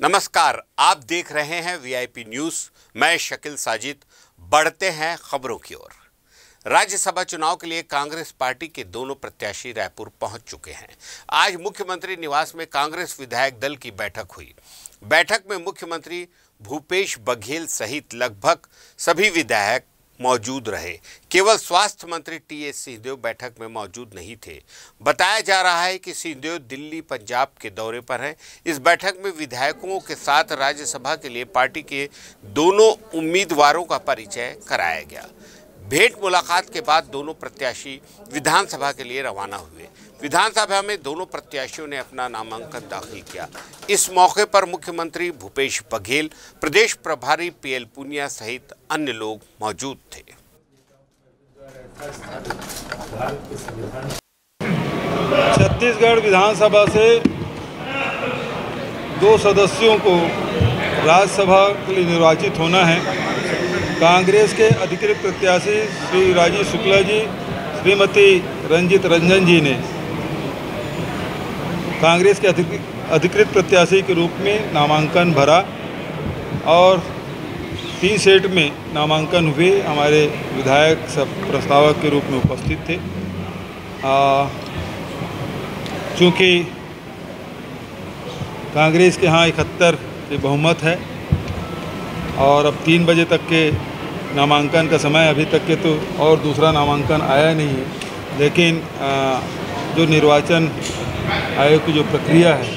नमस्कार, आप देख रहे हैं वीआईपी न्यूज। मैं शकील साजिद। बढ़ते हैं खबरों की ओर। राज्यसभा चुनाव के लिए कांग्रेस पार्टी के दोनों प्रत्याशी रायपुर पहुंच चुके हैं। आज मुख्यमंत्री निवास में कांग्रेस विधायक दल की बैठक हुई। बैठक में मुख्यमंत्री भूपेश बघेल सहित लगभग सभी विधायक मौजूद रहे। केवल स्वास्थ्य मंत्री टीएस सिंहदेव बैठक में मौजूद नहीं थे। बताया जा रहा है कि सिंहदेव दिल्ली पंजाब के दौरे पर हैं। इस बैठक में विधायकों के साथ राज्यसभा के लिए पार्टी के दोनों उम्मीदवारों का परिचय कराया गया। भेंट मुलाकात के बाद दोनों प्रत्याशी विधानसभा के लिए रवाना हुए। विधानसभा में दोनों प्रत्याशियों ने अपना नामांकन दाखिल किया। इस मौके पर मुख्यमंत्री भूपेश बघेल, प्रदेश प्रभारी पीएल पुनिया सहित अन्य लोग मौजूद थे। छत्तीसगढ़ विधानसभा से 2 सदस्यों को राज्यसभा के लिए निर्वाचित होना है। कांग्रेस के अधिकृत प्रत्याशी श्री राजीव शुक्ला जी, श्रीमती रंजित रंजन जी ने कांग्रेस के अधिकृत प्रत्याशी के रूप में नामांकन भरा और 3 सेट में नामांकन हुए। हमारे विधायक सब प्रस्तावक के रूप में उपस्थित थे। चूँकि कांग्रेस के यहाँ 71 के बहुमत है और अब 3 बजे तक के नामांकन का समय, अभी तक के तो और दूसरा नामांकन आया नहीं है, लेकिन जो निर्वाचन आयोग की जो प्रक्रिया है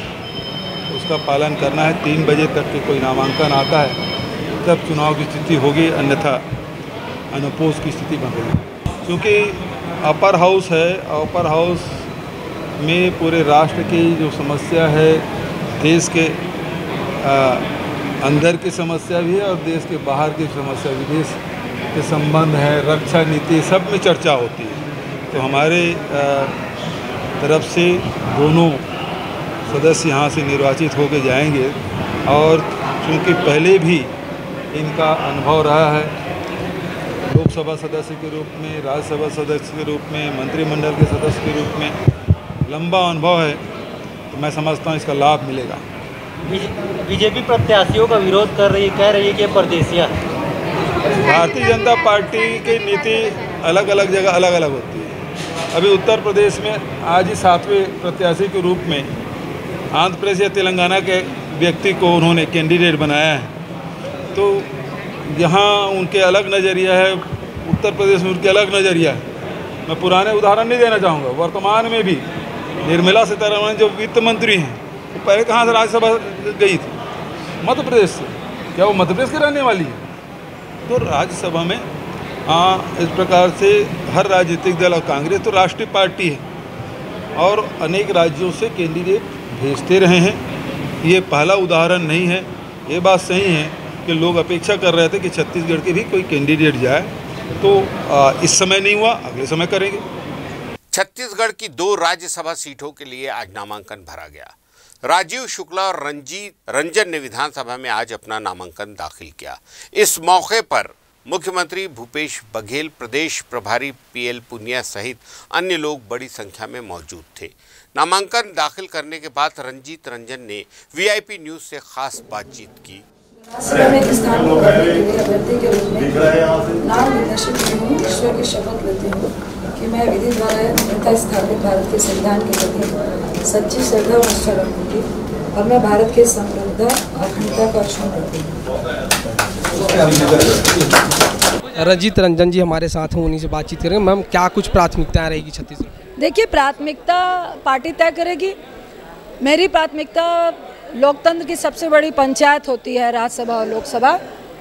उसका पालन करना है। 3 बजे तक के कोई नामांकन आता है तब चुनाव की स्थिति होगी, अन्यथा अनपोज की स्थिति बन गई। क्योंकि अपर हाउस है, अपर हाउस में पूरे राष्ट्र की जो समस्या है, देश के अंदर की समस्या भी है और देश के बाहर की समस्या, विदेश के संबंध है, रक्षा नीति, सब में चर्चा होती है। तो हमारे तरफ से दोनों सदस्य यहाँ से निर्वाचित होकर जाएंगे और चूँकि पहले भी इनका अनुभव रहा है लोकसभा सदस्य के रूप में, राज्यसभा सदस्य के रूप में, मंत्रिमंडल के सदस्य के रूप में लंबा अनुभव है, तो मैं समझता हूँ इसका लाभ मिलेगा। बीजेपी प्रत्याशियों का विरोध कर रही है, कह रही है कि परदेसिया है। भारतीय जनता पार्टी की नीति अलग अलग जगह अलग अलग होती है। अभी उत्तर प्रदेश में आज ही 7वें प्रत्याशी के रूप में आंध्र प्रदेश या तेलंगाना के व्यक्ति को उन्होंने कैंडिडेट बनाया है। तो यहाँ उनके अलग नज़रिया है, उत्तर प्रदेश में उनके अलग नज़रिया है। मैं पुराने उदाहरण नहीं देना चाहूँगा। वर्तमान में भी निर्मला सीतारमण जो वित्त मंत्री हैं, वो पहले कहाँ से राज्यसभा गई थी? मध्य प्रदेश से। क्या वो मध्य प्रदेश की रहने वाली है? तो राज्यसभा में इस प्रकार से हर राजनीतिक दल, और कांग्रेस तो राष्ट्रीय पार्टी है और अनेक राज्यों से कैंडिडेट भेजते रहे हैं। ये पहला उदाहरण नहीं है। ये बात सही है कि लोग अपेक्षा कर रहे थे कि छत्तीसगढ़ के भी कोई कैंडिडेट जाए, तो इस समय नहीं हुआ, अगले समय करेंगे। छत्तीसगढ़ की 2 राज्यसभा सीटों के लिए आज नामांकन भरा गया। राजीव शुक्ला और रंजीत रंजन ने विधानसभा में आज अपना नामांकन दाखिल किया। इस मौके पर मुख्यमंत्री भूपेश बघेल, प्रदेश प्रभारी पीएल पुनिया सहित अन्य लोग बड़ी संख्या में मौजूद थे। नामांकन दाखिल करने के बाद रंजीत रंजन ने वीआईपी न्यूज से खास बातचीत की। स्थान को करने के लिए अभ्यर्थी के रूप में नाम निर्देशित हूँ। ईश्वर की शपथ लेती हूँ कि मैं विधि द्वारा यथा स्थापित भारत के संविधान के प्रति सच्ची श्रद्धा और निष्ठा रखूंगी और मैं भारत के समृद्ध अखंडता का रक्षण करती हूँ। रंजीत रंजन जी हमारे साथ हैं, उन्हीं से बातचीत करेंगे। मैम, क्या कुछ प्राथमिकताएं रहेगी छत्तीसगढ़? देखिए, प्राथमिकता पार्टी तय करेगी। मेरी प्राथमिकता लोकतंत्र की सबसे बड़ी पंचायत होती है राज्यसभा और लोकसभा।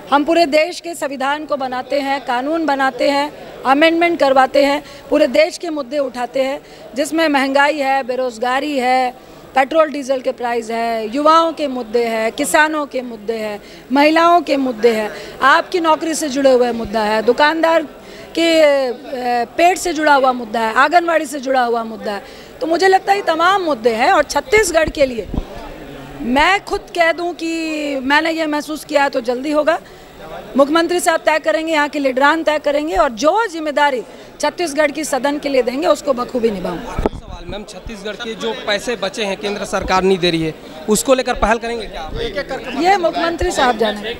हम पूरे देश के संविधान को बनाते हैं, कानून बनाते हैं, अमेंडमेंट करवाते हैं, पूरे देश के मुद्दे उठाते हैं, जिसमें महंगाई है, बेरोजगारी है, पेट्रोल डीजल के प्राइस है, युवाओं के मुद्दे हैं, किसानों के मुद्दे हैं, महिलाओं के मुद्दे हैं, आपकी नौकरी से जुड़े हुए मुद्दा है, दुकानदार के पेट से जुड़ा हुआ मुद्दा है, आंगनवाड़ी से जुड़ा हुआ मुद्दा है। तो मुझे लगता है ये तमाम मुद्दे हैं और छत्तीसगढ़ के लिए मैं खुद कह दूं कि मैंने ये महसूस किया है तो जल्दी होगा। मुख्यमंत्री साहब तय करेंगे, यहाँ के लीडरान तय करेंगे और जो जिम्मेदारी छत्तीसगढ़ की सदन के लिए देंगे उसको बखूबी निभाऊंगा। मैम छत्तीसगढ़ के जो पैसे बचे हैं केंद्र सरकार नहीं दे रही है, उसको लेकर पहल करेंगे क्या आप? ये मुख्यमंत्री साहब जाने।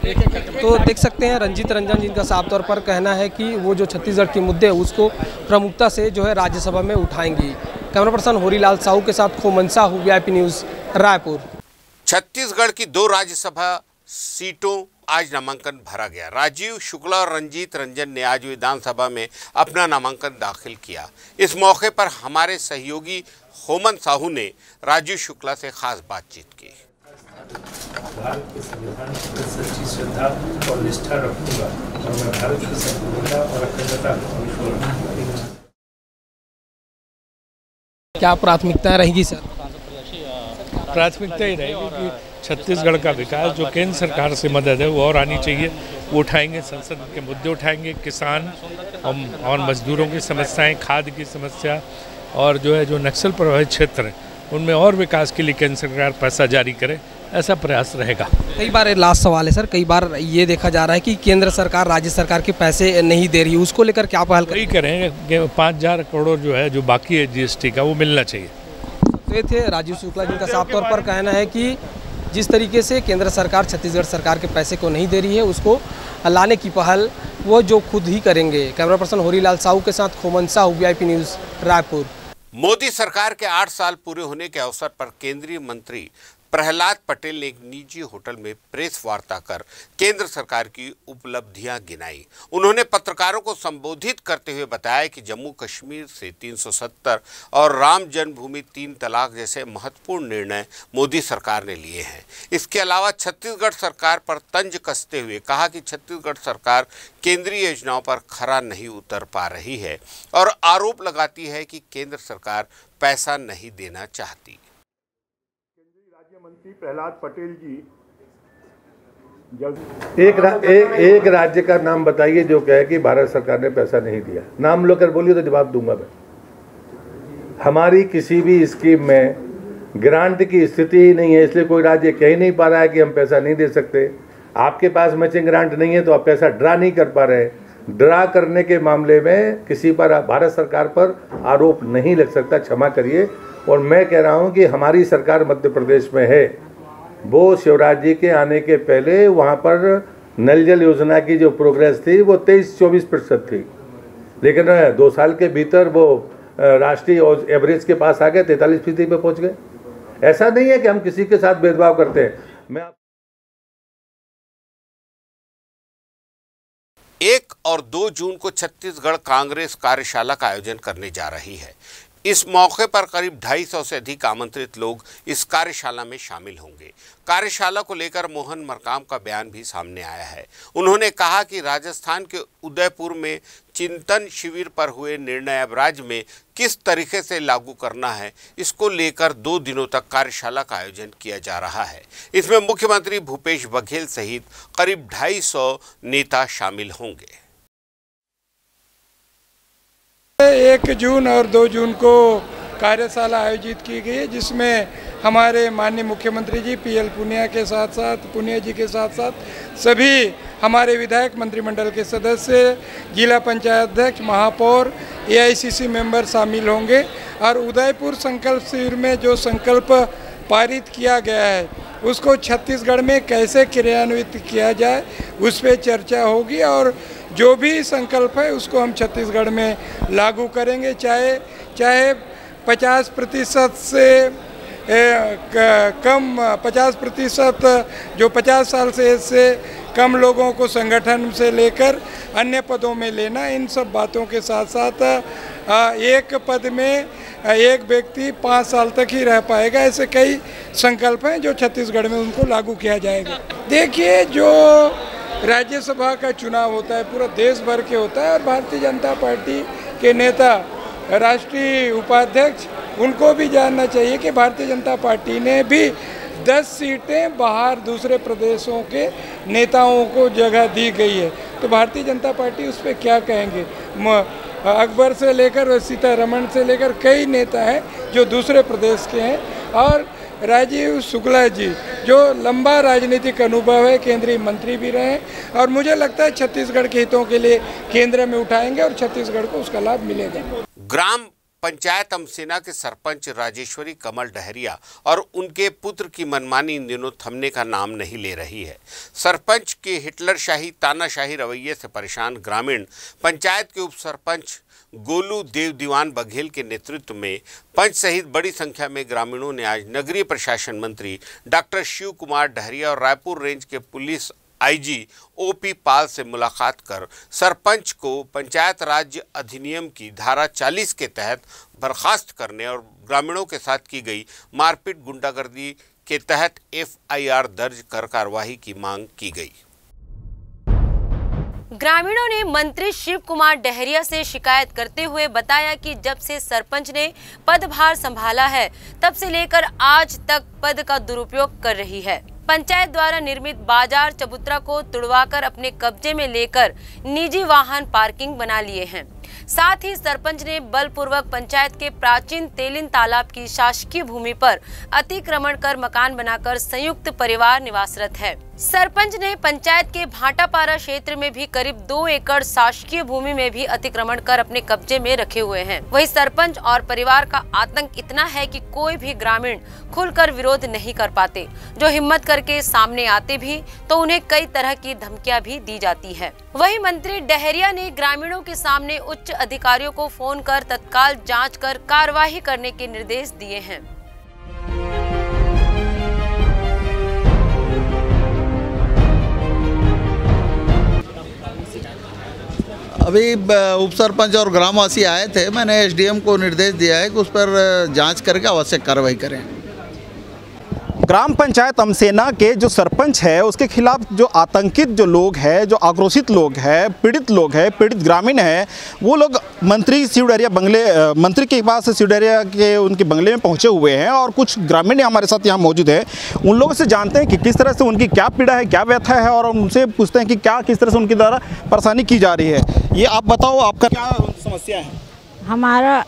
तो देख सकते हैं रंजीत रंजन जिनका साफ तौर पर कहना है कि वो जो छत्तीसगढ़ के मुद्दे उसको प्रमुखता से जो है राज्यसभा में उठाएंगी। कैमरा पर्सन होरीलाल साहू के साथ खोमन साहू, VIP न्यूज़, रायपुर। छत्तीसगढ़ की 2 राज्यसभा सीटों आज नामांकन भरा गया। राजीव शुक्ला और रंजीत रंजन ने आज विधानसभा में अपना नामांकन दाखिल किया। इस मौके पर हमारे सहयोगी होमन साहू ने राजीव शुक्ला से खास बातचीत की। भारत के संविधान पर सच्ची श्रद्धा और निष्ठा रखूंगा और मैं भारत की संप्रभुता और अखंडता को क्या प्राथमिकताएं रहेगी सर? प्राथमिकता ही रहेगी कि छत्तीसगढ़ का विकास जो केंद्र सरकार से मदद है वो और आनी चाहिए, वो उठाएंगे। संसद के मुद्दे उठाएंगे, किसान और मजदूरों की समस्याएं, खाद की समस्या और जो नक्सल प्रभावित क्षेत्र हैं उनमें और विकास के लिए केंद्र सरकार पैसा जारी करे, ऐसा प्रयास रहेगा। कई बार लास्ट सवाल है सर, कई बार ये देखा जा रहा है कि केंद्र सरकार राज्य सरकार के पैसे नहीं दे रही, उसको लेकर क्या पहल करेंगे? 5,000 करोड़ जो बाकी है GST का वो मिलना चाहिए। तो ये थे राजीव शुक्ला जिनका साफ तौर पर कहना है कि जिस तरीके से केंद्र सरकार छत्तीसगढ़ सरकार के पैसे को नहीं दे रही है उसको लाने की पहल वो जो खुद ही करेंगे। कैमरा पर्सन होरीलाल साहू के साथ खोमन साहू, VIP न्यूज़, रायपुर। मोदी सरकार के 8 साल पूरे होने के अवसर पर केंद्रीय मंत्री प्रहलाद पटेल ने एक निजी होटल में प्रेस वार्ता कर केंद्र सरकार की उपलब्धियां गिनाई। उन्होंने पत्रकारों को संबोधित करते हुए बताया कि जम्मू कश्मीर से 370 और राम जन्मभूमि 3 तलाक जैसे महत्वपूर्ण निर्णय मोदी सरकार ने लिए हैं। इसके अलावा छत्तीसगढ़ सरकार पर तंज कसते हुए कहा कि छत्तीसगढ़ सरकार केंद्रीय योजनाओं पर खरा नहीं उतर पा रही है और आरोप लगाती है कि केंद्र सरकार पैसा नहीं देना चाहती। मंत्री प्रहलाद पटेल जी, एक राज्य का नाम बताइए जो कहे कि भारत सरकार ने पैसा नहीं दिया। नाम लेकर बोलिए तो जवाब दूंगा मैं। हमारी किसी भी स्कीम में ग्रांट की स्थिति ही नहीं है, इसलिए कोई राज्य कह ही नहीं पा रहा है कि हम पैसा नहीं दे सकते। आपके पास मैचिंग ग्रांट नहीं है तो आप पैसा ड्रा नहीं कर पा रहे। ड्रा करने के मामले में किसी पर भारत सरकार पर आरोप नहीं लग सकता, क्षमा करिए। और मैं कह रहा हूं कि हमारी सरकार मध्य प्रदेश में है, वो शिवराज जी के आने के पहले वहां पर नल जल योजना की जो प्रोग्रेस थी वो 23-24% थी, लेकिन 2 साल के भीतर वो राष्ट्रीय एवरेज के पास आ गए, 43% पे पहुंच गए। ऐसा नहीं है कि हम किसी के साथ भेदभाव करते हैं। मैं 1 और 2 जून को छत्तीसगढ़ कांग्रेस कार्यशाला का आयोजन करने जा रही है। इस मौके पर करीब 250 से अधिक आमंत्रित लोग इस कार्यशाला में शामिल होंगे। कार्यशाला को लेकर मोहन मरकाम का बयान भी सामने आया है। उन्होंने कहा कि राजस्थान के उदयपुर में चिंतन शिविर पर हुए निर्णय अब राज्य में किस तरीके से लागू करना है, इसको लेकर 2 दिनों तक कार्यशाला का आयोजन किया जा रहा है। इसमें मुख्यमंत्री भूपेश बघेल सहित करीब 250 नेता शामिल होंगे। 1 जून और 2 जून को कार्यशाला आयोजित की गई है, जिसमें हमारे माननीय मुख्यमंत्री जी PL पुनिया जी के साथ साथ सभी हमारे विधायक, मंत्रिमंडल के सदस्य, जिला पंचायत अध्यक्ष, महापौर, AICC मेंबर शामिल होंगे। और उदयपुर संकल्प शिविर में जो संकल्प पारित किया गया है उसको छत्तीसगढ़ में कैसे क्रियान्वित किया जाए उस पर चर्चा होगी और जो भी संकल्प है उसको हम छत्तीसगढ़ में लागू करेंगे। चाहे 50% से कम 50% जो 50 साल से कम लोगों को संगठन से लेकर अन्य पदों में लेना, इन सब बातों के साथ साथ एक पद में एक व्यक्ति 5 साल तक ही रह पाएगा। ऐसे कई संकल्प हैं जो छत्तीसगढ़ में उनको लागू किया जाएगा। देखिए, जो राज्यसभा का चुनाव होता है पूरा देश भर के होता है और भारतीय जनता पार्टी के नेता, राष्ट्रीय उपाध्यक्ष, उनको भी जानना चाहिए कि भारतीय जनता पार्टी ने भी 10 सीटें बाहर दूसरे प्रदेशों के नेताओं को जगह दी गई है। तो भारतीय जनता पार्टी उस पर क्या कहेंगे। अकबर से लेकर सीतारमण से लेकर कई नेता हैं जो दूसरे प्रदेश के हैं और राजीव शुक्ला जी जो लंबा राजनीतिक अनुभव है, केंद्रीय मंत्री भी रहे और मुझे लगता है छत्तीसगढ़ के हितों के लिए केंद्र में उठाएंगे और छत्तीसगढ़ को उसका लाभ मिलेगा। ग्राम पंचायत अमसेना के सरपंच राजेश्वरी कमल डहरिया और उनके पुत्र की मनमानी इन दिनों थमने का नाम नहीं ले रही है। सरपंच के हिटलरशाही तानाशाही रवैये से परेशान ग्रामीण पंचायत के उप सरपंच गोलू देव दीवान बघेल के नेतृत्व में पंच सहित बड़ी संख्या में ग्रामीणों ने आज नगरीय प्रशासन मंत्री डॉक्टर शिव कुमार डहरिया और रायपुर रेंज के पुलिस आईजी ओपी पाल से मुलाकात कर सरपंच को पंचायत राज अधिनियम की धारा 40 के तहत बर्खास्त करने और ग्रामीणों के साथ की गई मारपीट गुंडागर्दी के तहत FIR दर्ज कर कार्रवाई की मांग की गई। ग्रामीणों ने मंत्री शिव कुमार डहरिया से शिकायत करते हुए बताया कि जब से सरपंच ने पदभार संभाला है तब से लेकर आज तक पद का दुरुपयोग कर रही है। पंचायत द्वारा निर्मित बाजार चबूतरा को तुड़वाकर अपने कब्जे में लेकर निजी वाहन पार्किंग बना लिए हैं। साथ ही सरपंच ने बलपूर्वक पंचायत के प्राचीन तेलिन तालाब की शासकीय भूमि पर अतिक्रमण कर मकान बनाकर संयुक्त परिवार निवासरत है। सरपंच ने पंचायत के भाटापारा क्षेत्र में भी करीब 2 एकड़ शासकीय भूमि में भी अतिक्रमण कर अपने कब्जे में रखे हुए हैं। वहीं सरपंच और परिवार का आतंक इतना है कि कोई भी ग्रामीण खुलकर विरोध नहीं कर पाते। जो हिम्मत करके सामने आते भी तो उन्हें कई तरह की धमकियां भी दी जाती है। वहीं मंत्री डहरिया ने ग्रामीणों के सामने उच्च अधिकारियों को फोन कर तत्काल जांच कर कार्रवाई करने के निर्देश दिए हैं। अभी उप सरपंच और ग्रामवासी आए थे, मैंने SDM को निर्देश दिया है कि उस पर जांच करके आवश्यक कार्रवाई करें। ग्राम पंचायत अमसेना के जो सरपंच है उसके खिलाफ जो आतंकित जो लोग हैं, जो आक्रोशित लोग हैं, पीड़ित ग्रामीण हैं, वो लोग मंत्री शिव डहरिया बंगले मंत्री के पास शिव डहरिया के उनके बंगले में पहुंचे हुए हैं और कुछ ग्रामीण हमारे साथ यहाँ मौजूद है। उन लोगों से जानते हैं कि किस तरह से उनकी क्या पीड़ा है, क्या व्यथा है और उनसे पूछते हैं कि क्या किस तरह से उनके द्वारा परेशानी की जा रही है। ये आप बताओ, आपका क्या समस्या है? हमारा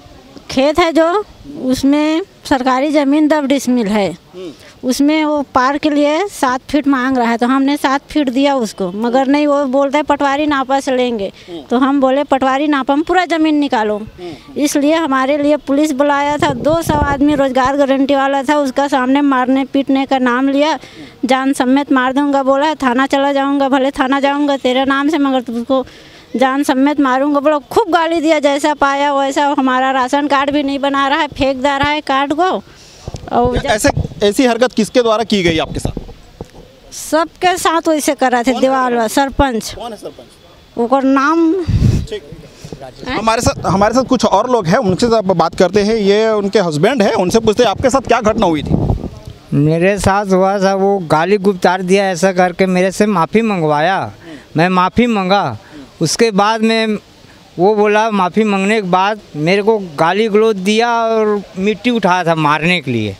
खेत है जो उसमें सरकारी ज़मीन 10 डिसमिल है, उसमें वो पार के लिए 7 फीट मांग रहा है, तो हमने 7 फीट दिया उसको, मगर नहीं, वो बोलता है पटवारी नापा से लेंगे। तो हम बोले पटवारी नापा में पूरा ज़मीन निकालो। इसलिए हमारे लिए पुलिस बुलाया था। 200 आदमी रोजगार गारंटी वाला था, उसका सामने मारने पीटने का नाम लिया, जान समेत मार दूंगा बोला। थाना चला जाऊँगा, भले थाना जाऊँगा तेरे नाम से, मगर तुमको जान समेत मारूंगा बोलो। खूब गाली दिया, जैसा पाया वैसा। हमारा राशन कार्ड भी नहीं बना रहा है, फेंक दे रहा है कार्ड को। और ऐसी हरकत किसके द्वारा की गई आपके साथ? सबके साथ वैसे कर रहे थे। दीवाल सरपंच। कौन है सरपंच? वो नाम हमारे साथ कुछ और लोग हैं, उनसे बात करते हैं। ये उनके हस्बैंड है, उनसे पूछते हैं आपके साथ क्या घटना हुई थी? मेरे साथ हुआ था, वो गाली गुप्तार दिया ऐसा करके, मेरे से माफ़ी मंगवाया। मैं माफ़ी मंगा, उसके बाद में वो बोला, माफ़ी मांगने के बाद मेरे को गाली गलौज दिया और मिट्टी उठाया था मारने के लिए,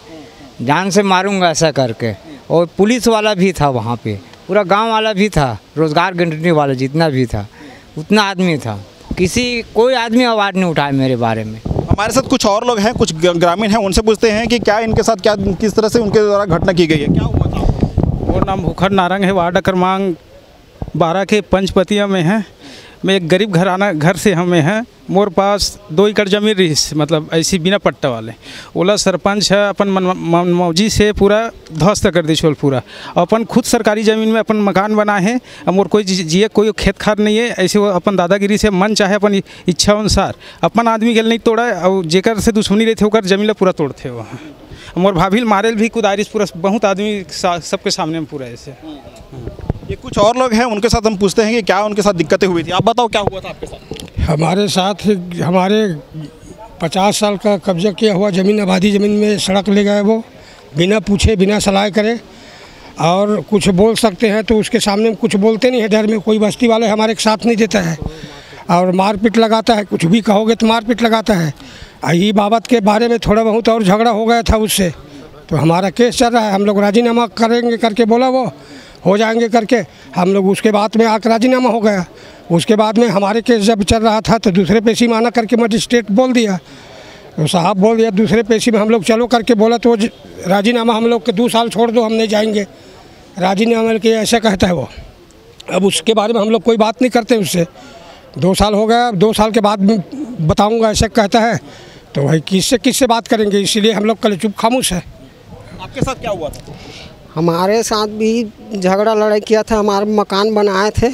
जान से मारूंगा ऐसा करके। और पुलिस वाला भी था वहाँ पे, पूरा गांव वाला भी था, रोजगार गारंटी वाला जितना भी था उतना आदमी था। कोई आदमी आवाज़ नहीं उठाया मेरे बारे में। हमारे साथ कुछ और लोग हैं, कुछ ग्रामीण हैं, उनसे पूछते हैं कि क्या इनके साथ क्या किस तरह से उनके द्वारा घटना की गई है, क्या हुआ था? वो नाम भूखर नारंग है, वार्ड क्रमांक 12 के पंचपतिया में है। मैं एक गरीब घर से हमें है। मोर पास 2 एकड़ जमीन रही, मतलब ऐसी बिना पट्टा वाले। ओला सरपंच है, अपन मनमौजी से पूरा ध्वस्त कर दी छोल पूरा। अपन खुद सरकारी ज़मीन में अपन मकान बनाए हैं। अब मोर कोई जिए कोई खेत खार नहीं है। ऐसे वो अपन दादागिरी से मन चाहे अपन इच्छा अनुसार अपन आदमी के नहीं तोड़ा, और जेकर से दुश्मनी रहते होकर जमीन पूरा तोड़ते वहाँ। मोर भाभी मारे भी कुदारिश पूरा, बहुत आदमी सबके सामने में पूरा ऐसे। ये कुछ और लोग हैं, उनके साथ हम पूछते हैं कि क्या उनके साथ दिक्कतें हुई थी। आप बताओ क्या हुआ था आपके साथ? हमारे साथ हमारे 50 साल का कब्जा किया हुआ ज़मीन, आबादी ज़मीन में सड़क ले गए। वो बिना पूछे बिना सलाह करे, और कुछ बोल सकते हैं तो उसके सामने कुछ बोलते नहीं है, डर में। कोई बस्ती वाले हमारे साथ नहीं देता है और मारपीट लगाता है। कुछ भी कहोगे तो मारपीट लगाता है। ये बाबत के बारे में थोड़ा बहुत और झगड़ा हो गया था उससे, तो हमारा केस चल रहा है। हम लोग राजीनामा करेंगे करके बोला, वो हो जाएंगे करके हम लोग उसके बाद में आकर राजीनामा हो गया। उसके बाद में हमारे केस जब चल रहा था तो दूसरे पेशी माना करके मजिस्ट्रेट बोल दिया, तो साहब बोल दिया दूसरे पेशी में हम लोग चलो करके बोला, तो राजीनामा हम लोग के 2 साल छोड़ दो, हम नहीं जाएंगे राजीनामा के, ऐसा कहता है वो। अब उसके बारे में हम लोग कोई बात नहीं करते उससे। 2 साल हो गया, 2 साल के बाद बताऊँगा ऐसा कहता है। तो भाई किससे बात करेंगे, इसीलिए हम लोग कल चुप खामोश है। आपके साथ क्या हुआ था? हमारे साथ भी झगड़ा लड़ाई किया था। हमारे मकान बनाए थे,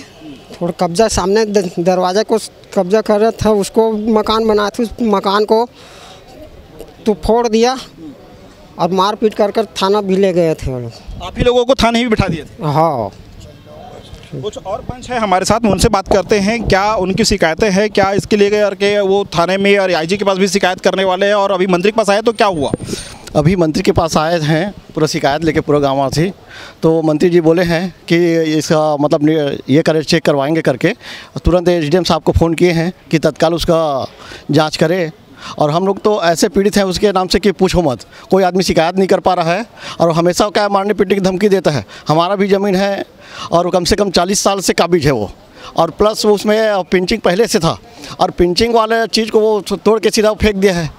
थोड़ा कब्जा सामने दरवाजे को कब्जा कर रहा था, उसको मकान बनाए थे, उस मकान को तो फोड़ दिया और मारपीट कर थाना भी ले गए थे वो लोग। आप ही लोगों को थाने भी बिठा दिए थे? हाँ। कुछ और पंच है हमारे साथ, उनसे बात करते हैं। क्या उनकी शिकायतें हैं, क्या इसके लिए गए के वो थाने में और आईजी के पास भी शिकायत करने वाले हैं, और अभी मंत्री के पास आए तो क्या हुआ? अभी मंत्री के पास आए हैं पूरा शिकायत लेके पूरा गाँववासी, तो मंत्री जी बोले हैं कि इसका मतलब ये करे चेक करवाएंगे करके। तुरंत एसडीएम साहब को फ़ोन किए हैं कि तत्काल उसका जांच करे। और हम लोग तो ऐसे पीड़ित हैं उसके नाम से कि पूछो मत, कोई आदमी शिकायत नहीं कर पा रहा है और हमेशा क्या मारने पीटने की धमकी देता है। हमारा भी ज़मीन है और कम से कम 40 साल से काबिज है वो, और प्लस उसमें पिंचिंग पहले से था और पिंचिंग वाले चीज़ को वो तोड़ के सीधा फेंक दिया है।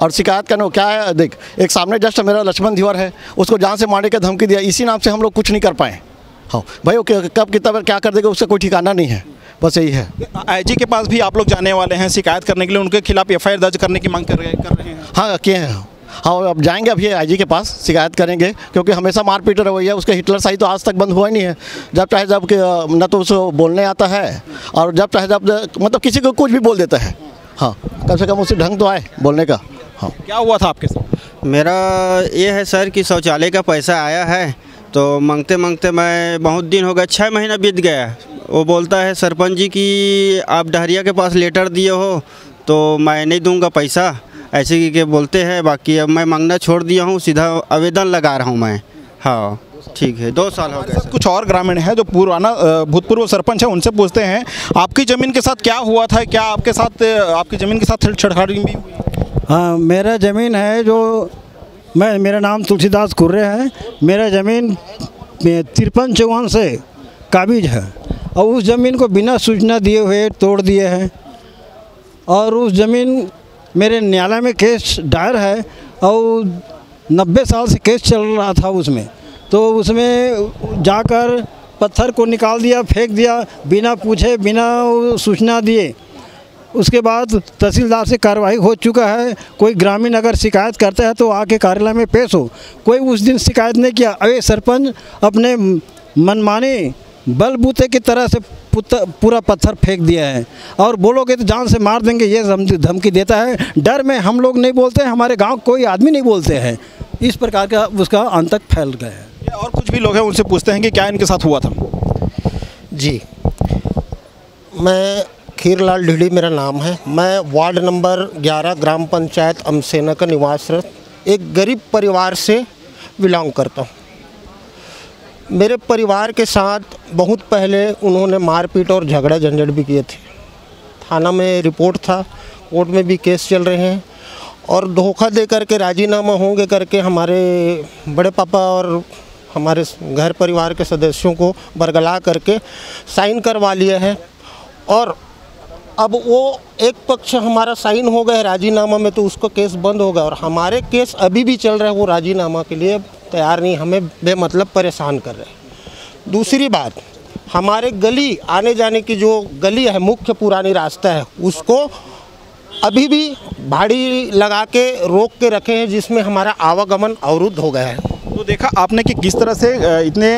और शिकायत करने को क्या है, देख एक सामने जस्ट मेरा लक्ष्मण धीवर है, उसको जान से मारने की धमकी दिया, इसी नाम से हम लोग कुछ नहीं कर पाए। हाँ भाई, वो कब कितना बार क्या कर देगा उसका कोई ठिकाना नहीं है, बस यही है। आईजी के पास भी आप लोग जाने वाले हैं शिकायत करने के लिए, उनके खिलाफ एफआईआर दर्ज करने की मांग कर रहे हैं? हाँ किए हैं। हाँ अब जाएंगे अभी आईजी के पास, शिकायत करेंगे, क्योंकि हमेशा मारपीट रवैया उसका हिटलर शाही तो आज तक बंद हुआ ही नहीं है। जब चाहे जब न तो उसको बोलने आता है और जब चाहे जब मतलब किसी को कुछ भी बोल देता है। हाँ कम से कम उसे ढंग तो आए बोलने का। हाँ क्या हुआ था आपके साथ? मेरा ये है सर कि शौचालय का पैसा आया है, तो मांगते मांगते मैं बहुत दिन हो गए, 6 महीना बीत गया। वो बोलता है सरपंच जी कि आप डहरिया के पास लेटर दिए हो तो मैं नहीं दूंगा पैसा, ऐसे के बोलते हैं। बाकी अब मैं मांगना छोड़ दिया हूँ, सीधा आवेदन लगा रहा हूँ मैं। हाँ ठीक है, 2 साल हो गए। कुछ और ग्रामीण है जो पुराना भूतपूर्व सरपंच है, उनसे पूछते हैं आपकी ज़मीन के साथ क्या हुआ था, क्या आपके साथ आपकी ज़मीन के साथ छेड़छाड़ी भी हुई? हाँ मेरा ज़मीन है जो मेरा नाम तुलसीदास कुर्रे है। मेरा ज़मीन 53-54 से काबिज है और उस ज़मीन को बिना सूचना दिए हुए तोड़ दिए हैं। और उस ज़मीन मेरे न्यायालय में केस दायर है और 90 साल से केस चल रहा था उसमें, तो उसमें जाकर पत्थर को निकाल दिया, फेंक दिया बिना पूछे, बिना सूचना दिए। उसके बाद तहसीलदार से कार्रवाई हो चुका है। कोई ग्रामीण अगर शिकायत करता है तो आके कार्यालय में पेश हो, कोई उस दिन शिकायत नहीं किया। अरे सरपंच अपने मनमाने बलबूते की तरह से पूरा पत्थर फेंक दिया है और बोलोगे तो जान से मार देंगे ये धमकी देता है। डर में हम लोग नहीं बोलते, हमारे गांव कोई आदमी नहीं बोलते हैं। इस प्रकार का उसका अंत तक फैल गया है। और कुछ भी लोग हैं उनसे पूछते हैं कि क्या इनके साथ हुआ था? जी मैं खीरलाल ढीडी मेरा नाम है। मैं वार्ड नंबर 11 ग्राम पंचायत अमसेना का निवासरत एक गरीब परिवार से बिलोंग करता हूँ। मेरे परिवार के साथ बहुत पहले उन्होंने मारपीट और झगड़ा झंझट भी किए थे। थाना में रिपोर्ट था, कोर्ट में भी केस चल रहे हैं और धोखा दे करके राजीनामा होंगे करके हमारे बड़े पापा और हमारे घर परिवार के सदस्यों को बरगला करके साइन करवा लिया है। और अब वो एक पक्ष हमारा साइन हो गया राजीनामा में, तो उसका केस बंद हो गया और हमारे केस अभी भी चल रहा है। वो राजीनामा के लिए तैयार नहीं, हमें बेमतलब परेशान कर रहे हैं। दूसरी बात, हमारे गली आने जाने की जो गली है, मुख्य पुरानी रास्ता है, उसको अभी भी भाड़ी लगा के रोक के रखे हैं, जिसमें हमारा आवागमन अवरुद्ध हो गया है। तो देखा आपने कि किस तरह से इतने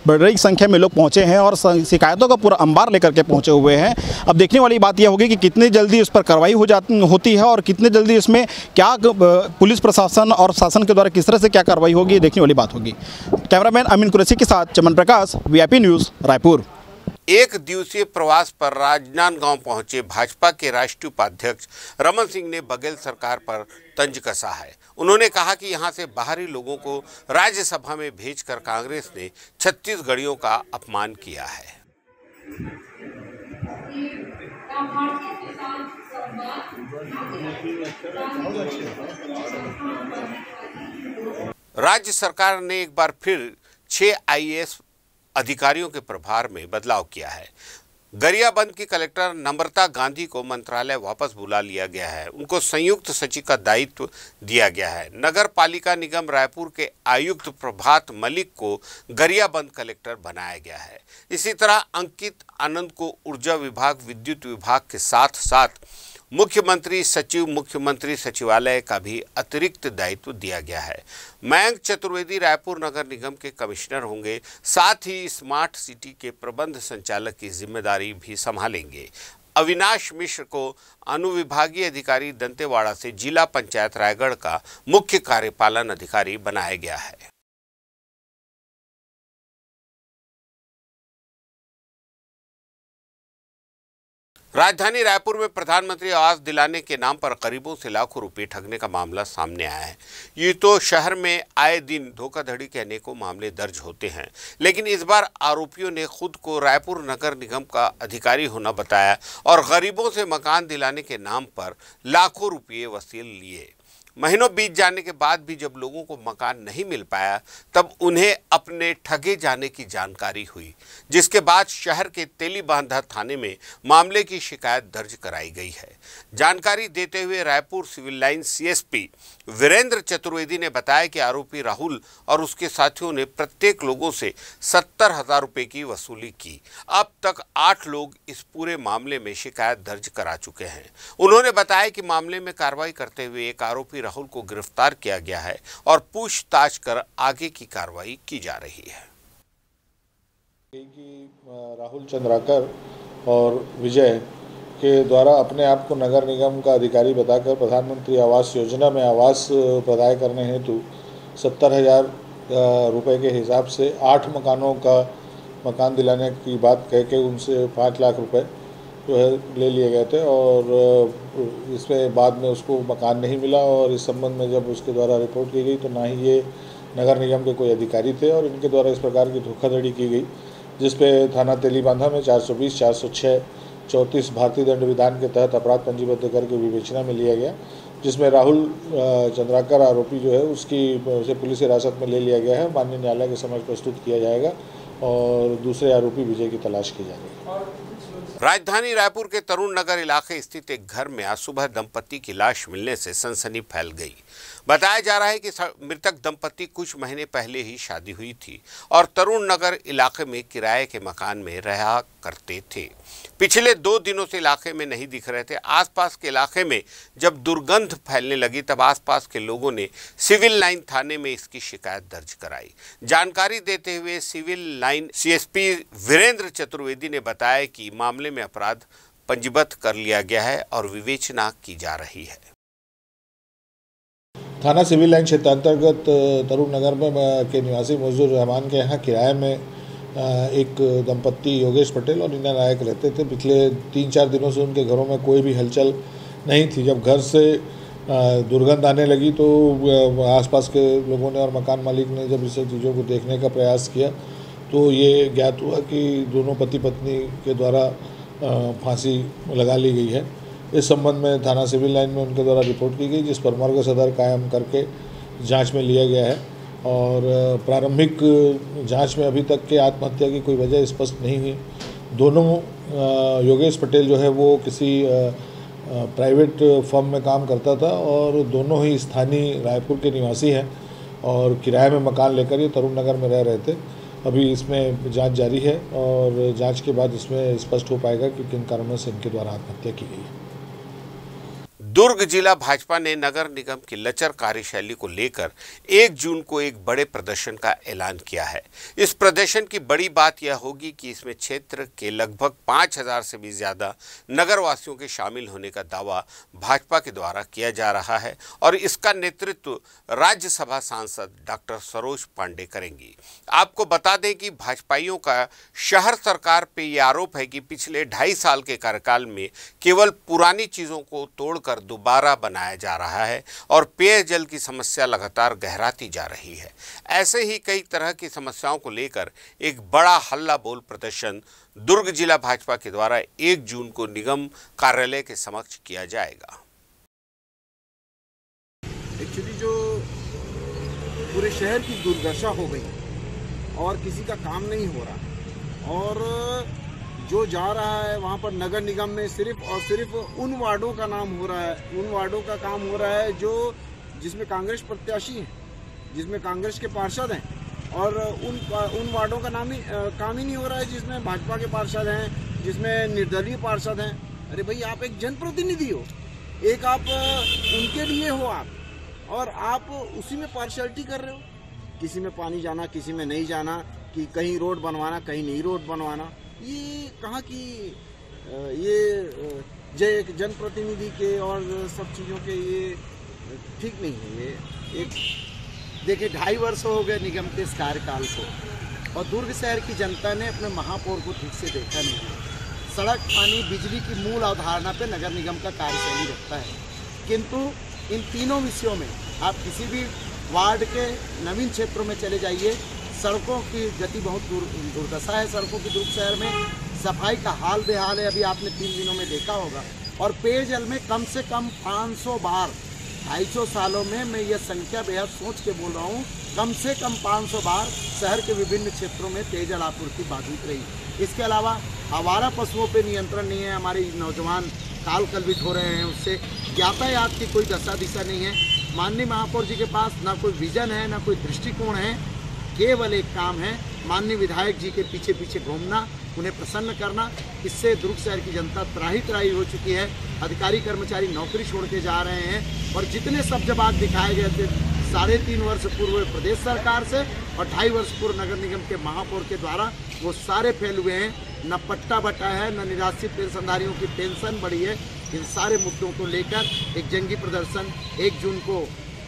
बड़ी संख्या में लोग पहुंचे हैं और शिकायतों का पूरा अंबार लेकर के पहुंचे हुए हैं। अब देखने वाली बात यह होगी कि कितनी जल्दी उस पर कार्रवाई होती है और कितने जल्दी इसमें क्या पुलिस प्रशासन और शासन के द्वारा किस तरह से क्या कार्रवाई होगी, देखने वाली बात होगी। कैमरामैन अमीन कुरैशी के साथ चमन प्रकाश, वीआईपी न्यूज़, रायपुर। एक दिवसीय प्रवास पर राजनांदगांव पहुंचे भाजपा के राष्ट्रीय उपाध्यक्ष रमन सिंह ने बघेल सरकार पर तंज कसा है। उन्होंने कहा कि यहां से बाहरी लोगों को राज्यसभा में भेजकर कांग्रेस ने छत्तीसगढ़ियों का अपमान किया है। राज्य सरकार ने एक बार फिर 6 IAS अधिकारियों के प्रभार में बदलाव किया है। गरियाबंद की कलेक्टर नम्रता गांधी को मंत्रालय वापस बुला लिया गया है। उनको संयुक्त सचिव का दायित्व दिया गया है। नगर पालिका निगम रायपुर के आयुक्त प्रभात मलिक को गरियाबंद कलेक्टर बनाया गया है। इसी तरह अंकित आनंद को ऊर्जा विभाग, विद्युत विभाग के साथ साथ मुख्यमंत्री सचिवालय का भी अतिरिक्त दायित्व दिया गया है। मयंक चतुर्वेदी रायपुर नगर निगम के कमिश्नर होंगे, साथ ही स्मार्ट सिटी के प्रबंध संचालक की जिम्मेदारी भी संभालेंगे। अविनाश मिश्र को अनुविभागीय अधिकारी दंतेवाड़ा से जिला पंचायत रायगढ़ का मुख्य कार्यपालन अधिकारी बनाया गया है। राजधानी रायपुर में प्रधानमंत्री आवास दिलाने के नाम पर गरीबों से लाखों रुपए ठगने का मामला सामने आया है। ये तो शहर में आए दिन धोखाधड़ी के अनेकों मामले दर्ज होते हैं, लेकिन इस बार आरोपियों ने खुद को रायपुर नगर निगम का अधिकारी होना बताया और गरीबों से मकान दिलाने के नाम पर लाखों रुपये वसूल लिए। महीनों बीत जाने के बाद भी जब लोगों को मकान नहीं मिल पाया, तब उन्हें अपने ठगे जाने की जानकारी हुई, जिसके बाद शहर के तेलीबांधा थाने में मामले की शिकायत दर्ज कराई गई है। जानकारी देते हुए Raipur civil line CSP Virendra Chaturvedi ने बताया कि आरोपी राहुल और उसके साथियों ने प्रत्येक लोगों से 70,000 रुपये की वसूली की। अब तक 8 लोग इस पूरे मामले में शिकायत दर्ज करा चुके हैं। उन्होंने बताया कि मामले में कार्रवाई करते हुए एक आरोपी राहुल को गिरफ्तार किया गया है और पूछताछ कर आगे की कार्रवाई की जा रही है। राहुल चंद्राकर और विजय के द्वारा अपने आप को नगर निगम का अधिकारी बताकर प्रधानमंत्री आवास योजना में आवास प्रदान करने हेतु 70,000 रुपये के हिसाब से 8 मकानों का मकान दिलाने की बात कह के उनसे 5 लाख रुपए जो है ले लिए गए थे और इसमें बाद में उसको मकान नहीं मिला और इस संबंध में जब उसके द्वारा रिपोर्ट की गई तो ना ही ये नगर निगम के कोई अधिकारी थे और इनके द्वारा इस प्रकार की धोखाधड़ी की गई, जिस पे थाना तेलीबांधा में 420, 406, 34 भारतीय दंड विधान के तहत अपराध पंजीबद्ध करके विवेचना में लिया गया, जिसमें राहुल चंद्राकर आरोपी जो है उसे पुलिस हिरासत में ले लिया गया है। माननीय न्यायालय के समक्ष प्रस्तुत किया जाएगा और दूसरे आरोपी विजय की तलाश की जाएगी। राजधानी रायपुर के तरुण नगर इलाके स्थित एक घर में आज सुबह दंपति की लाश मिलने से सनसनी फैल गई। बताया जा रहा है कि मृतक दंपति कुछ महीने पहले ही शादी हुई थी और तरुण नगर इलाके में किराए के मकान में रहा करते थे। पिछले 2 दिनों से इलाके में नहीं दिख रहे थे। आसपास के इलाके में जब दुर्गंध फैलने लगी तब आसपास के लोगों ने सिविल लाइन थाने में इसकी शिकायत दर्ज कराई। जानकारी देते हुए civil line CSP Virendra Chaturvedi ने बताया कि मामले में अपराध पंजीबद्ध कर लिया गया है और विवेचना की जा रही है। थाना सिविल लाइन क्षेत्र अंतर्गत तरुण नगर में के निवासी मजदूर रहमान के यहाँ किराए में एक दंपत्ति योगेश पटेल और नीना नायक रहते थे। पिछले 3-4 दिनों से उनके घरों में कोई भी हलचल नहीं थी। जब घर से दुर्गंध आने लगी तो आसपास के लोगों ने और मकान मालिक ने जब इस चीज़ों को देखने का प्रयास किया तो ये ज्ञात हुआ कि दोनों पति पत्नी के द्वारा फांसी लगा ली गई है। इस संबंध में थाना सिविल लाइन में उनके द्वारा रिपोर्ट की गई, जिस पर मर्ग सदर कायम करके जांच में लिया गया है और प्रारंभिक जांच में अभी तक के आत्महत्या की कोई वजह स्पष्ट नहीं हुई। दोनों योगेश पटेल जो है वो किसी प्राइवेट फर्म में काम करता था और दोनों ही स्थानीय रायपुर के निवासी हैं और किराए में मकान लेकर ये तरुण नगर में रह रहे थे। अभी इसमें जांच जारी है और जांच के बाद इसमें स्पष्ट हो पाएगा कि किन कारणों से इनके द्वारा आत्महत्या की गई है। दुर्ग जिला भाजपा ने नगर निगम की लचर कार्यशैली को लेकर 1 जून को एक बड़े प्रदर्शन का ऐलान किया है। इस प्रदर्शन की बड़ी बात यह होगी कि इसमें क्षेत्र के लगभग 5,000 से भी ज़्यादा नगरवासियों के शामिल होने का दावा भाजपा के द्वारा किया जा रहा है और इसका नेतृत्व राज्यसभा सांसद डॉक्टर सरोज पांडे करेंगी। आपको बता दें कि भाजपाइयों का शहर सरकार पर यह आरोप है कि पिछले 2.5 साल के कार्यकाल में केवल पुरानी चीज़ों को तोड़कर दोबारा बनाया जा रहा है और पेयजल की समस्या लगातार गहराती जा रही है। ऐसे ही कई तरह की समस्याओं को लेकर एक बड़ा हल्ला बोल प्रदर्शन दुर्ग जिला भाजपा के द्वारा 1 जून को निगम कार्यालय के समक्ष किया जाएगा। एक्चुअली जो पूरे शहर की दुर्दशा हो गई और किसी का काम नहीं हो रहा और जो जा रहा है वहाँ पर नगर निगम में सिर्फ और सिर्फ उन वार्डों का नाम हो रहा है, उन वार्डों का काम हो रहा है जो जिसमें कांग्रेस प्रत्याशी हैं, जिसमें कांग्रेस के पार्षद हैं और उन वार्डों का काम ही नहीं हो रहा है जिसमें भाजपा के पार्षद हैं, जिसमें निर्दलीय पार्षद हैं। अरे भाई आप एक जनप्रतिनिधि हो, एक आप उनके लिए हो आप, और आप उसी में पार्शियलिटी कर रहे हो। किसी में पानी जाना, किसी में नहीं जाना, कि कहीं रोड बनवाना, कहीं नहीं रोड बनवाना, ये कहाँ की ये एक जनप्रतिनिधि के और सब चीज़ों के ये ठीक नहीं है। ये एक देखिए 2.5 वर्ष हो गए निगम के इस कार्यकाल को, और दुर्ग शहर की जनता ने अपने महापौर को ठीक से देखा नहीं। सड़क, पानी, बिजली की मूल अवधारणा पे नगर निगम का कार्यशैली रखता है, किंतु इन तीनों विषयों में आप किसी भी वार्ड के नवीन क्षेत्रों में चले जाइए, सड़कों की गति बहुत दुर्दशा है। सड़कों की दुर्ग शहर में सफाई का हाल बेहाल है, अभी आपने 3 दिनों में देखा होगा। और पेयजल में कम से कम 500 बार 250 सालों में, मैं ये संख्या बेहद सोच के बोल रहा हूँ, कम से कम 500 बार शहर के विभिन्न क्षेत्रों में पेयजल आपूर्ति बाधित रही। इसके अलावा आवारा पशुओं पे नियंत्रण नहीं है, हमारे नौजवान काल कलवित हो रहे हैं उससे। यातायात की कोई दशा दिशा नहीं है। माननीय महापौर जी के पास ना कोई विजन है, ना कोई दृष्टिकोण है, केवल एक काम है, माननीय विधायक जी के पीछे पीछे घूमना, उन्हें प्रसन्न करना। इससे दुर्ग शहर की जनता त्राही हो चुकी है। अधिकारी कर्मचारी नौकरी छोड़ के जा रहे हैं, और जितने सब जवाब दिखाए गए थे 3.5 वर्ष पूर्व प्रदेश सरकार से और 2.5 वर्ष पूर्व नगर निगम के महापौर के द्वारा, वो सारे फेल हुए हैं। न पट्टा बटा है, न निराश्रित पेंशनधारियों की पेंशन बढ़ी है। इन सारे मुद्दों को लेकर एक जंगी प्रदर्शन 1 जून को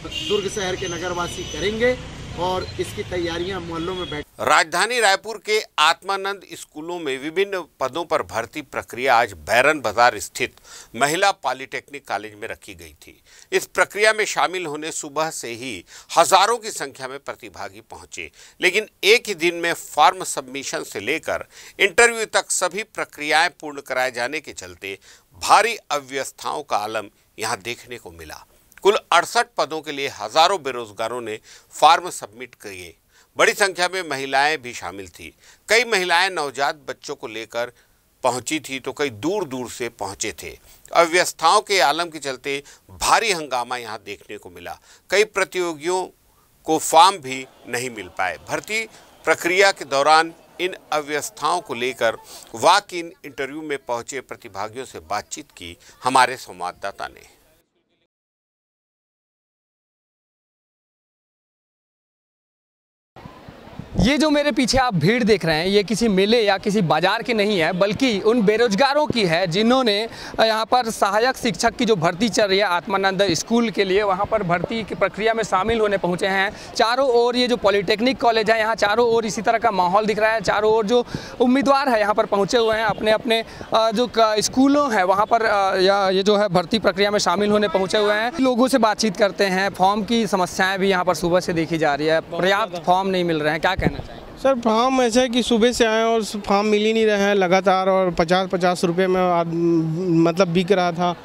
दुर्ग शहर के नगरवासी करेंगे, और इसकी तैयारियां मोहल्लों में बैठ। राजधानी रायपुर के आत्मानंद स्कूलों में विभिन्न पदों पर भर्ती प्रक्रिया आज बैरन बाजार स्थित महिला पॉलिटेक्निक कॉलेज में रखी गई थी। इस प्रक्रिया में शामिल होने सुबह से ही हजारों की संख्या में प्रतिभागी पहुंचे, लेकिन एक ही दिन में फॉर्म सबमिशन से लेकर इंटरव्यू तक सभी प्रक्रियाएं पूर्ण कराए जाने के चलते भारी अव्यवस्थाओं का आलम यहां देखने को मिला। कुल 68 पदों के लिए हजारों बेरोजगारों ने फॉर्म सबमिट किए। बड़ी संख्या में महिलाएं भी शामिल थी। कई महिलाएं नवजात बच्चों को लेकर पहुंची थी, तो कई दूर दूर से पहुंचे थे। अव्यवस्थाओं के आलम के चलते भारी हंगामा यहां देखने को मिला। कई प्रतियोगियों को फॉर्म भी नहीं मिल पाए। भर्ती प्रक्रिया के दौरान इन अव्यवस्थाओं को लेकर वॉक इन इंटरव्यू में पहुंचे प्रतिभागियों से बातचीत की हमारे संवाददाता ने। ये जो मेरे पीछे आप भीड़ देख रहे हैं, ये किसी मेले या किसी बाजार की नहीं है, बल्कि उन बेरोजगारों की है जिन्होंने यहाँ पर सहायक शिक्षक की जो भर्ती चल रही है आत्मानंद स्कूल के लिए, वहाँ पर भर्ती की प्रक्रिया में शामिल होने पहुँचे हैं। चारों ओर ये जो पॉलिटेक्निक कॉलेज है, यहाँ चारों ओर इसी तरह का माहौल दिख रहा है। चारों ओर जो उम्मीदवार है यहाँ पर पहुँचे हुए हैं, अपने अपने जो स्कूलों हैं वहाँ पर ये जो है भर्ती प्रक्रिया में शामिल होने पहुँचे हुए हैं। लोगों से बातचीत करते हैं। फॉर्म की समस्याएँ भी यहाँ पर सुबह से देखी जा रही है, पर्याप्त फॉर्म नहीं मिल रहे हैं, क्या कहना चाहिए? सर फॉर्म ऐसा है कि सुबह से आए और फॉर्म मिल ही नहीं रहे हैं लगातार, और 50-50 रुपये में मतलब बिक रहा था।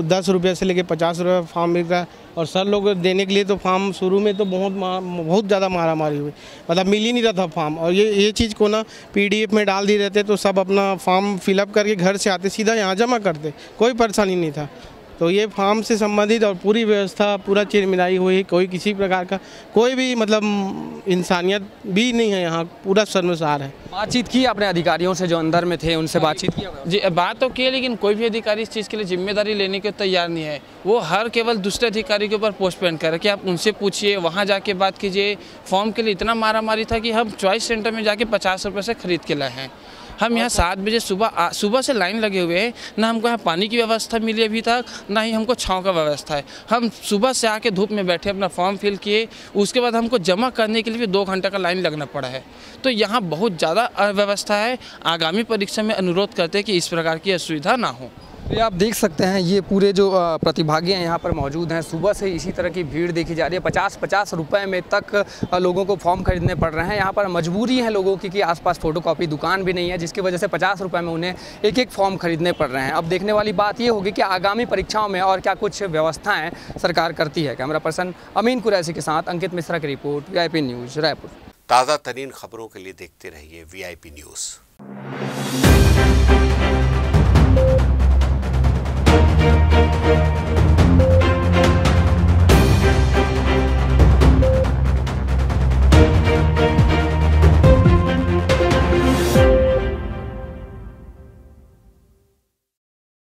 10 रुपये से लेके 50 रुपये फॉर्म बिक रहा है, और सर लोग देने के लिए तो फॉर्म शुरू में तो बहुत ज़्यादा मारामारी हुई, मतलब मिल ही नहीं रहा था फॉर्म। और ये चीज़ को ना PDF में डाल दिए रहते तो सब अपना फॉर्म फिलअप करके घर से आते सीधा यहाँ जमा करते, कोई परेशानी नहीं था। तो ये फॉर्म से संबंधित और पूरी व्यवस्था पूरा चिरमिराई हुई, कोई किसी प्रकार का कोई भी मतलब इंसानियत भी नहीं है, यहाँ पूरा शर्मसार है। बातचीत की आपने अधिकारियों से जो अंदर में थे, उनसे बातचीत की? जी बात तो की है, लेकिन कोई भी अधिकारी इस चीज़ के लिए जिम्मेदारी लेने के तैयार नहीं है। वो हर केवल दूसरे अधिकारी के ऊपर पोस्टपोन कर कि आप उनसे पूछिए, वहाँ जाके बात कीजिए। फॉर्म के लिए इतना मारामारी था कि हम चॉइस सेंटर में जाके 50 रुपये से खरीद के लाए हैं। हम यहाँ 7 बजे सुबह से लाइन लगे हुए हैं, ना हमको यहाँ पानी की व्यवस्था मिली अभी तक, ना ही हमको छांव का व्यवस्था है। हम सुबह से आके धूप में बैठे अपना फॉर्म फिल किए, उसके बाद हमको जमा करने के लिए भी 2 घंटे का लाइन लगना पड़ा है। तो यहाँ बहुत ज़्यादा अव्यवस्था है। आगामी परीक्षा में अनुरोध करते हैं कि इस प्रकार की असुविधा ना हो। ये आप देख सकते हैं, ये पूरे जो प्रतिभागी हैं यहाँ पर मौजूद हैं। सुबह से इसी तरह की भीड़ देखी जा रही है। 50-50 रुपए में तक लोगों को फॉर्म खरीदने पड़ रहे हैं। यहाँ पर मजबूरी है लोगों की कि आसपास फोटोकॉपी दुकान भी नहीं है, जिसकी वजह से 50 रुपए में उन्हें एक फॉर्म खरीदने पड़ रहे हैं। अब देखने वाली बात ये होगी कि आगामी परीक्षाओं में और क्या कुछ व्यवस्थाएँ सरकार करती है। कैमरा पर्सन अमीन कुरैशी के साथ अंकित मिश्रा की रिपोर्ट, VIP न्यूज़ रायपुर। ताज़ा तरीन खबरों के लिए देखते रहिए VIP न्यूज़। Thank you.